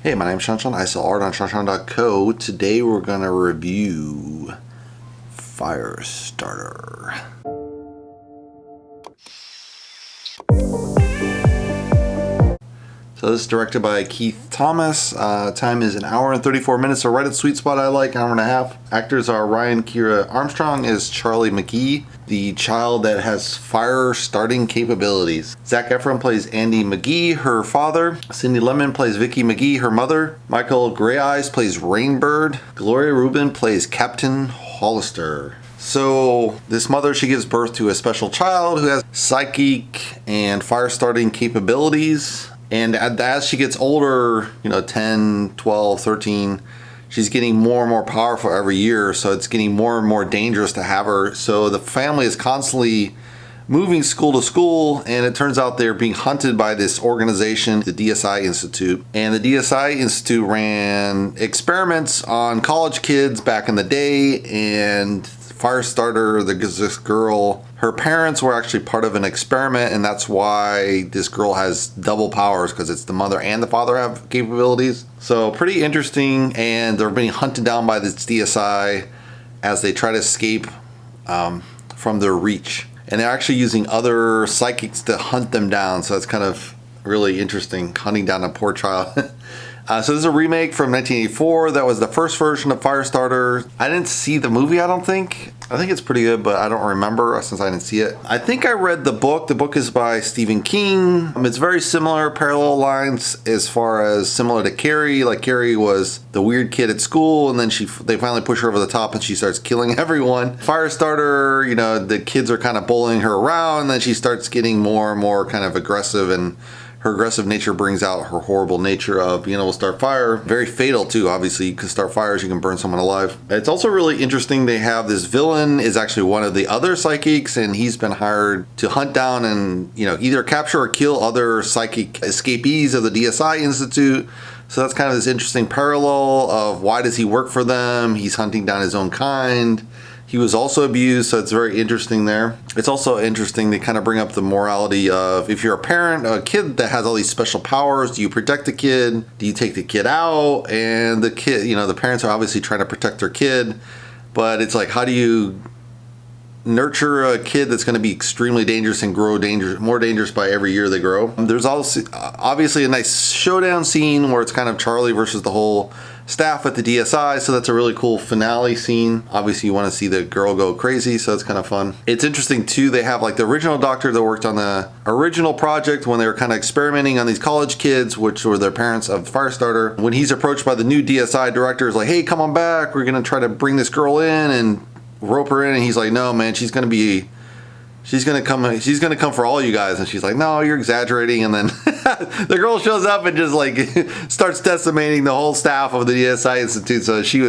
Hey, my name's ShawNshawN. I sell art on ShawNshawN.co. Today we're going to review Firestarter. So this is directed by Keith Thomas. Time is 1 hour and 34 minutes, so right at the sweet spot I like, 1.5 hours. Actors are Ryan, Kiera. Armstrong is Charlie McGee, the child that has fire starting capabilities. Zac Efron plays Andy McGee, her father. Cindy Lemmon plays Vicky McGee, her mother. Michael Greyeyes plays Rainbird. Gloria Reuben plays Captain Hollister. So this mother, she gives birth to a special child who has psychic and fire starting capabilities. And as she gets older, 10, 12, 13, she's getting more and more powerful every year. So it's getting more and more dangerous to have her. So the family is constantly moving school to school. And it turns out they're being hunted by this organization, the DSI Institute. And the DSI Institute ran experiments on college kids back in the day. And Firestarter, this girl, her parents were actually part of an experiment, and that's why this girl has double powers, because it's the mother and the father have capabilities. So pretty interesting, and they're being hunted down by this DSI as they try to escape from their reach. And they're actually using other psychics to hunt them down, so it's kind of really interesting, hunting down a poor child. So this is a remake from 1984. That was the first version of Firestarter. I didn't see the movie, I don't think. I think it's pretty good, but I don't remember since I didn't see it. I think I read the book. The book is by Stephen King. It's very similar, parallel lines as far as similar to Carrie. Like Carrie was the weird kid at school, and then they finally push her over the top and she starts killing everyone. Firestarter, the kids are kind of bullying her around, and then she starts getting more and more kind of aggressive, and her aggressive nature brings out her horrible nature of being able to start fire. Very fatal too, obviously. You can start fires, you can burn someone alive. It's also really interesting, they have this villain is actually one of the other psychics, and he's been hired to hunt down and either capture or kill other psychic escapees of the DSI Institute. So that's kind of this interesting parallel of why does he work for them? He's hunting down his own kind. He was also abused, so it's very interesting there. It's also interesting they kind of bring up the morality of if you're a parent, a kid that has all these special powers, do you protect the kid? Do you take the kid out? And the kid, the parents are obviously trying to protect their kid, but it's like, how do you nurture a kid that's going to be extremely dangerous and grow more dangerous by every year they grow? There's also obviously a nice showdown scene where it's kind of Charlie versus the whole staff at the DSI, so that's a really cool finale scene. Obviously you want to see the girl go crazy, so it's kind of fun. It's interesting too, they have like the original doctor that worked on the original project when they were kind of experimenting on these college kids, which were their parents of Firestarter. When he's approached by the new DSI director, is like, hey, come on back, we're going to try to bring this girl in and rope her in, and he's like, no man, she's gonna come for all you guys. And she's like, no, you're exaggerating. And then the girl shows up and just like starts decimating the whole staff of the DSI Institute. So he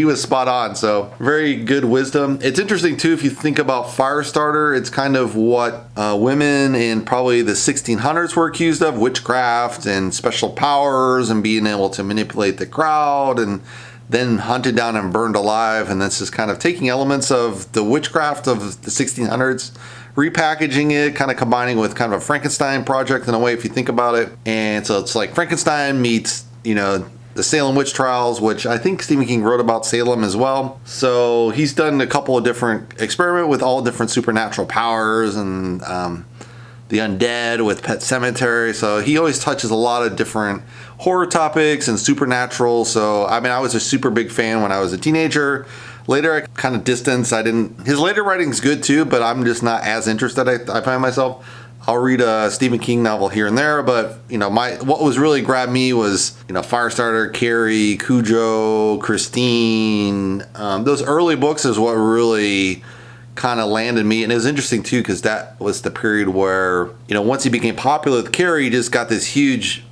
was spot on. So very good wisdom. It's interesting too, if you think about Firestarter, it's kind of what women in probably the 1600s were accused of, witchcraft and special powers and being able to manipulate the crowd, and then hunted down and burned alive. And that's just kind of taking elements of the witchcraft of the 1600s, repackaging it, kind of combining with kind of a Frankenstein project in a way, if you think about it. And so it's like Frankenstein meets, the Salem witch trials, which I think Stephen King wrote about Salem as well. So he's done a couple of different experiments with all different supernatural powers and the undead with Pet Sematary. So he always touches a lot of different horror topics and supernatural. So I was a super big fan when I was a teenager. Later I kind of distanced. His later writing's good too, but I'm just not as interested. I find myself, I'll read a Stephen King novel here and there, but what was really grabbed me was Firestarter, Carrie, Cujo, Christine. Those early books is what really kind of landed me. And it was interesting too, because that was the period where once he became popular with Carrie, he just got this huge,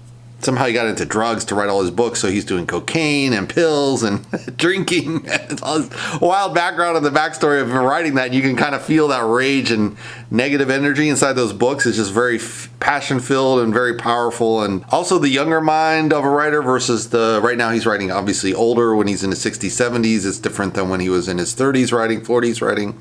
somehow he got into drugs to write all his books, so he's doing cocaine and pills and drinking and all this wild background and the backstory of him writing that. And you can kind of feel that rage and negative energy inside those books. It's just very passion filled and very powerful. And also the younger mind of a writer versus right now he's writing obviously older. When he's in his 60s, 70s, it's different than when he was in his 30s writing, 40s writing.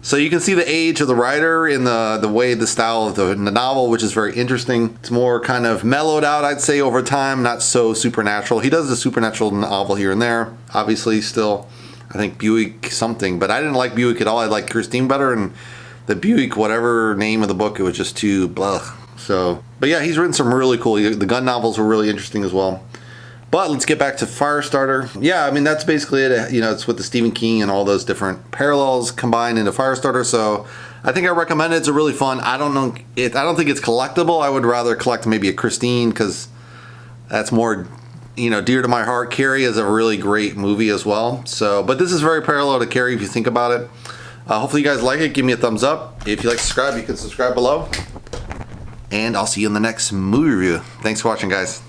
So you can see the age of the writer in the way, the style of the novel, which is very interesting. It's more kind of mellowed out, I'd say, over time, not so supernatural. He does the supernatural novel here and there. Obviously, still, I think Buick something, but I didn't like Buick at all. I liked Christine better, and the Buick, whatever name of the book, it was just too blah. So, but yeah, he's written some really cool, the gun novels were really interesting as well. But let's get back to Firestarter. Yeah, I mean, that's basically it. You know, it's with the Stephen King and all those different parallels combined into Firestarter. So I think I recommend it. It's a really fun. I don't know. I don't think it's collectible. I would rather collect maybe a Christine because that's more, you know, dear to my heart. Carrie is a really great movie as well. So, but this is very parallel to Carrie if you think about it. Hopefully you guys like it. Give me a thumbs up. If you like to subscribe, you can subscribe below. And I'll see you in the next movie review. Thanks for watching, guys.